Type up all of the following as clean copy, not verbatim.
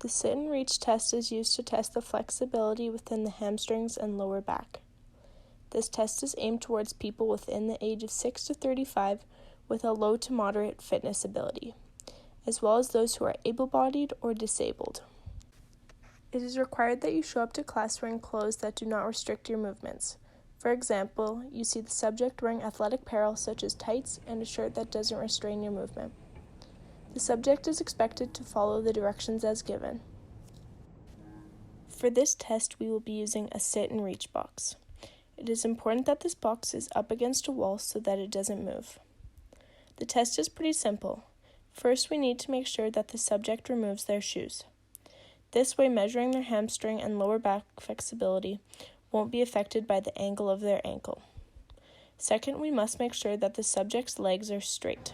The sit and reach test is used to test the flexibility within the hamstrings and lower back. This test is aimed towards people within the age of 6 to 35 with a low to moderate fitness ability, as well as those who are able-bodied or disabled. It is required that you show up to class wearing clothes that do not restrict your movements. For example, you see the subject wearing athletic apparel such as tights and a shirt that doesn't restrain your movement. The subject is expected to follow the directions as given. For this test, we will be using a sit and reach box. It is important that this box is up against a wall so that it doesn't move. The test is pretty simple. First, we need to make sure that the subject removes their shoes. This way, measuring their hamstring and lower back flexibility won't be affected by the angle of their ankle. Second, we must make sure that the subject's legs are straight.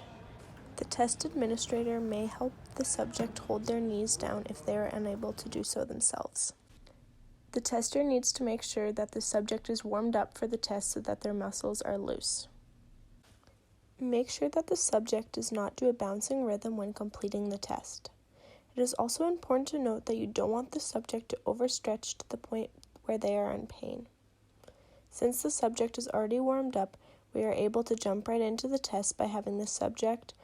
The test administrator may help the subject hold their knees down if they are unable to do so themselves. The tester needs to make sure that the subject is warmed up for the test so that their muscles are loose. Make sure that the subject does not do a bouncing rhythm when completing the test. It is also important to note that you don't want the subject to overstretch to the point where they are in pain. Since the subject is already warmed up, we are able to jump right into the test by having the subject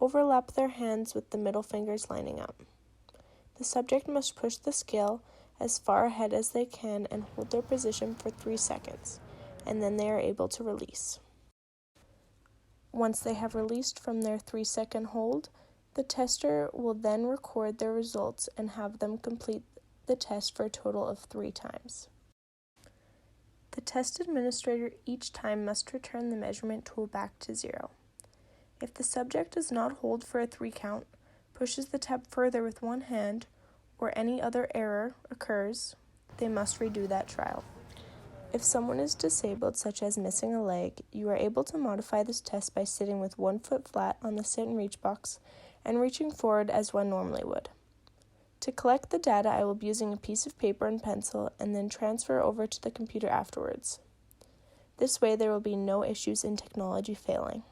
overlap their hands with the middle fingers lining up. The subject must push the scale as far ahead as they can and hold their position for 3 seconds, and then they are able to release. Once they have released from their 3-second hold, the tester will then record their results and have them complete the test for a total of 3 times. The test administrator each time must return the measurement tool back to 0. If the subject does not hold for a 3 count, pushes the tab further with one hand, or any other error occurs, they must redo that trial. If someone is disabled, such as missing a leg, you are able to modify this test by sitting with 1 foot flat on the sit and reach box and reaching forward as one normally would. To collect the data, I will be using a piece of paper and pencil and then transfer over to the computer afterwards. This way, there will be no issues in technology failing.